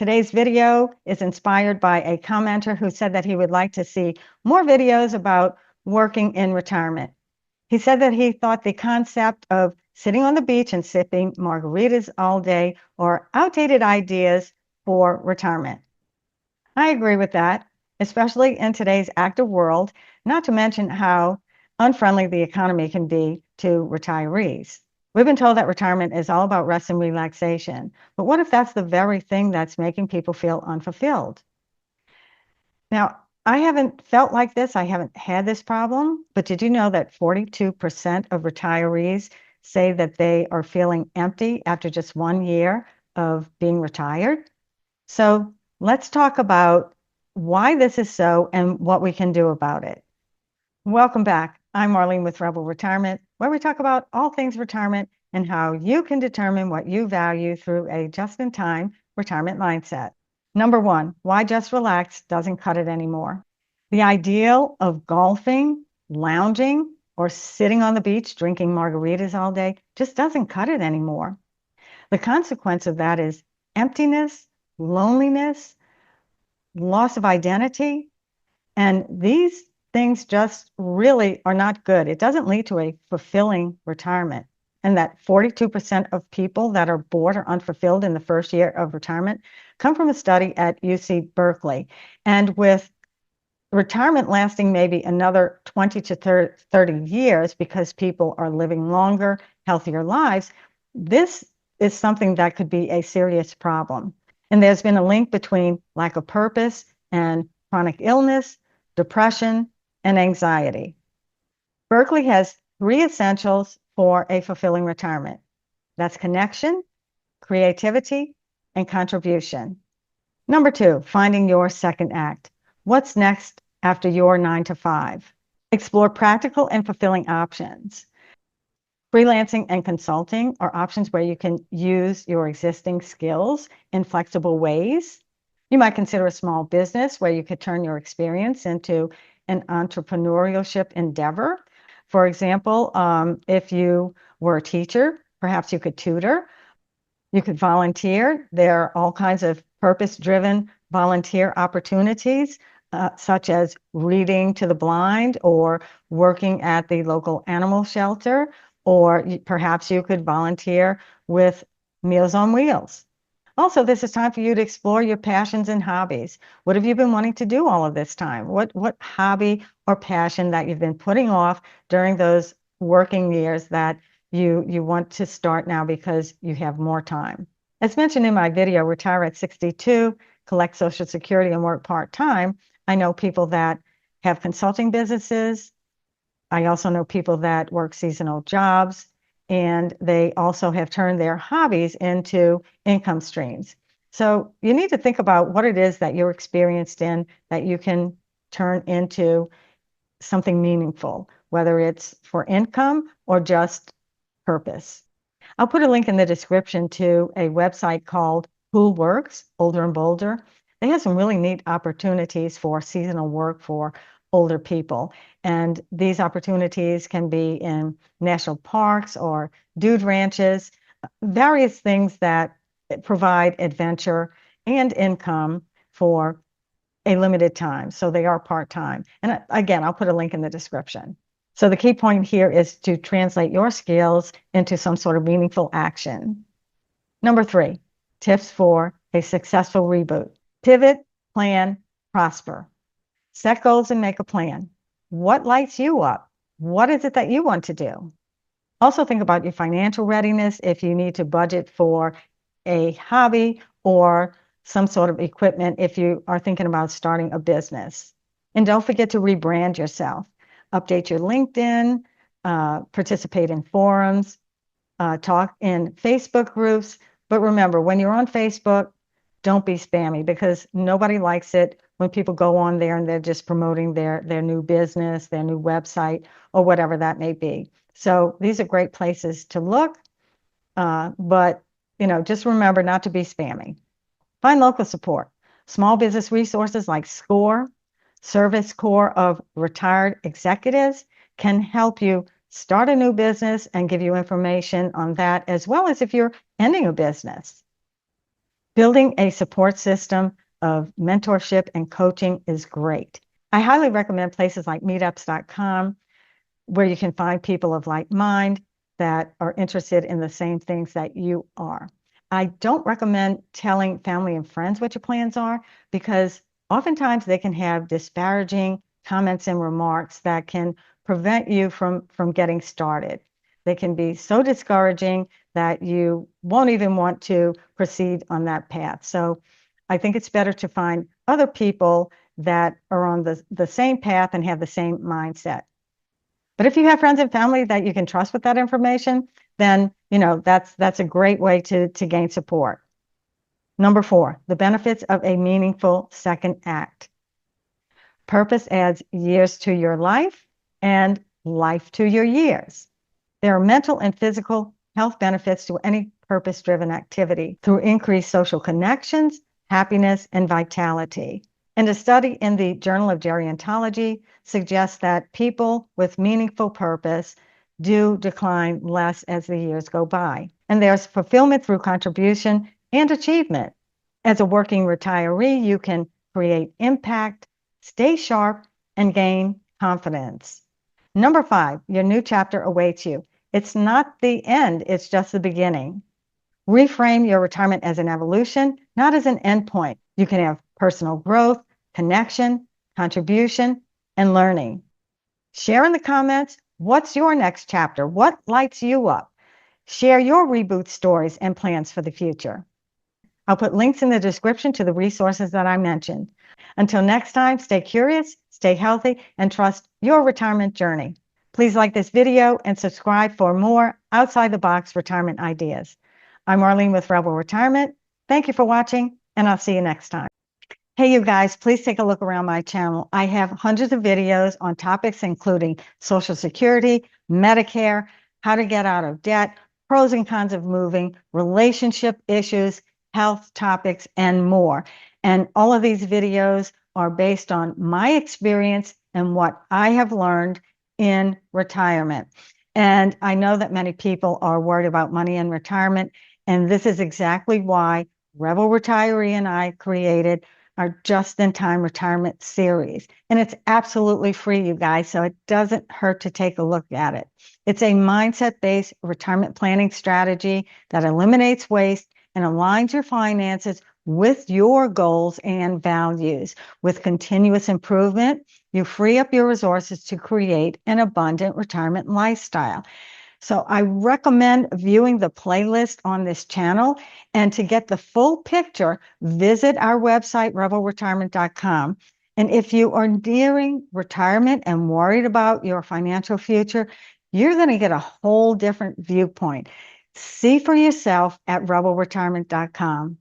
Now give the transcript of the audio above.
Today's video is inspired by a commenter who said that he would like to see more videos about working in retirement. He said that he thought the concept of sitting on the beach and sipping margaritas all day are outdated ideas for retirement. I agree with that, especially in today's active world, not to mention how unfriendly the economy can be to retirees. We've been told that retirement is all about rest and relaxation, but what if that's the very thing that's making people feel unfulfilled? Now, I haven't felt like this. I haven't had this problem, but did you know that 42% of retirees say that they are feeling empty after just 1 year of being retired? So let's talk about why this is so and what we can do about it. Welcome back. I'm Marlene with Rebel Retirement, where we talk about all things retirement and how you can determine what you value through a just-in-time retirement mindset. Number one, why just relax doesn't cut it anymore. The ideal of golfing, lounging, or sitting on the beach drinking margaritas all day just doesn't cut it anymore. The consequence of that is emptiness, loneliness, loss of identity, and these things just really are not good. It doesn't lead to a fulfilling retirement. And that 42% of people that are bored or unfulfilled in the first year of retirement come from a study at UC Berkeley. And with retirement lasting maybe another 20 to 30 years because people are living longer, healthier lives, this is something that could be a serious problem. And there's been a link between lack of purpose and chronic illness, depression, and anxiety. Berkeley has 3 essentials for a fulfilling retirement. That's connection, creativity, and contribution. Number 2, finding your second act. What's next after your 9 to 5? Explore practical and fulfilling options. Freelancing and consulting are options where you can use your existing skills in flexible ways. You might consider a small business where you could turn your experience into an entrepreneurship endeavor. For example, if you were a teacher, perhaps you could tutor, you could volunteer. There are all kinds of purpose-driven volunteer opportunities, such as reading to the blind or working at the local animal shelter, or perhaps you could volunteer with Meals on Wheels. Also, this is time for you to explore your passions and hobbies. What have you been wanting to do all of this time? What hobby or passion that you've been putting off during those working years that you want to start now because you have more time? As mentioned in my video, Retire at 62, Collect Social Security and Work Part-Time, I know people that have consulting businesses. I also know people that work seasonal jobs, and they also have turned their hobbies into income streams. So you need to think about what it is that you're experienced in that you can turn into something meaningful, whether it's for income or just purpose. I'll put a link in the description to a website called Who Works, Older and Bolder. They have some really neat opportunities for seasonal work for older people. And these opportunities can be in national parks or dude ranches, various things that provide adventure and income for a limited time. So they are part-time. And again, I'll put a link in the description. So the key point here is to translate your skills into some sort of meaningful action. Number 3, tips for a successful reboot. Pivot, plan, prosper. Set goals and make a plan. What lights you up? What is it that you want to do? Also think about your financial readiness if you need to budget for a hobby or some sort of equipment if you are thinking about starting a business. And don't forget to rebrand yourself. Update your LinkedIn, participate in forums, talk in Facebook groups. But remember, when you're on Facebook, don't be spammy because nobody likes it when people go on there and they're just promoting their new business, their new website, or whatever that may be. So these are great places to look, but just remember not to be spammy. Find local support. Small business resources like SCORE, Service Corps of Retired Executives, can help you start a new business and give you information on that, as well as if you're ending a business. Building a support system of mentorship and coaching is great. I highly recommend places like meetups.com, where you can find people of like mind that are interested in the same things that you are. I don't recommend telling family and friends what your plans are, because oftentimes they can have disparaging comments and remarks that can prevent you from getting started. They can be so discouraging that you won't even want to proceed on that path. So I think it's better to find other people that are on the same path and have the same mindset. But if you have friends and family that you can trust with that information, then that's a great way to gain support. Number 4, the benefits of a meaningful second act. Purpose adds years to your life and life to your years. There are mental and physical health benefits to any purpose-driven activity through increased social connections, happiness, and vitality. And a study in the Journal of Gerontology suggests that people with meaningful purpose do decline less as the years go by. And there's fulfillment through contribution and achievement. As a working retiree, you can create impact, stay sharp, and gain confidence. Number 5, your new chapter awaits you. It's not the end, it's just the beginning. Reframe your retirement as an evolution, not as an endpoint. You can have personal growth, connection, contribution, and learning. Share in the comments, what's your next chapter? What lights you up? Share your reboot stories and plans for the future. I'll put links in the description to the resources that I mentioned. Until next time, stay curious, stay healthy, and trust your retirement journey. Please like this video and subscribe for more outside-the-box retirement ideas. I'm Arlene with Rebel Retirement. Thank you for watching, and I'll see you next time. Hey, you guys, please take a look around my channel. I have hundreds of videos on topics including Social Security, Medicare, how to get out of debt, pros and cons of moving, relationship issues, health topics, and more. And all of these videos are based on my experience and what I have learned in retirement. And I know that many people are worried about money in retirement, and this is exactly why Rebel Retiree and I created our just-in-time retirement series. And it's absolutely free, you guys, so it doesn't hurt to take a look at it. It's a mindset-based retirement planning strategy that eliminates waste and aligns your finances with your goals and values. With continuous improvement, you free up your resources to create an abundant retirement lifestyle. So I recommend viewing the playlist on this channel. And to get the full picture, visit our website, rebelretirement.com. And if you are nearing retirement and worried about your financial future, you're going to get a whole different viewpoint. See for yourself at rebelretirement.com.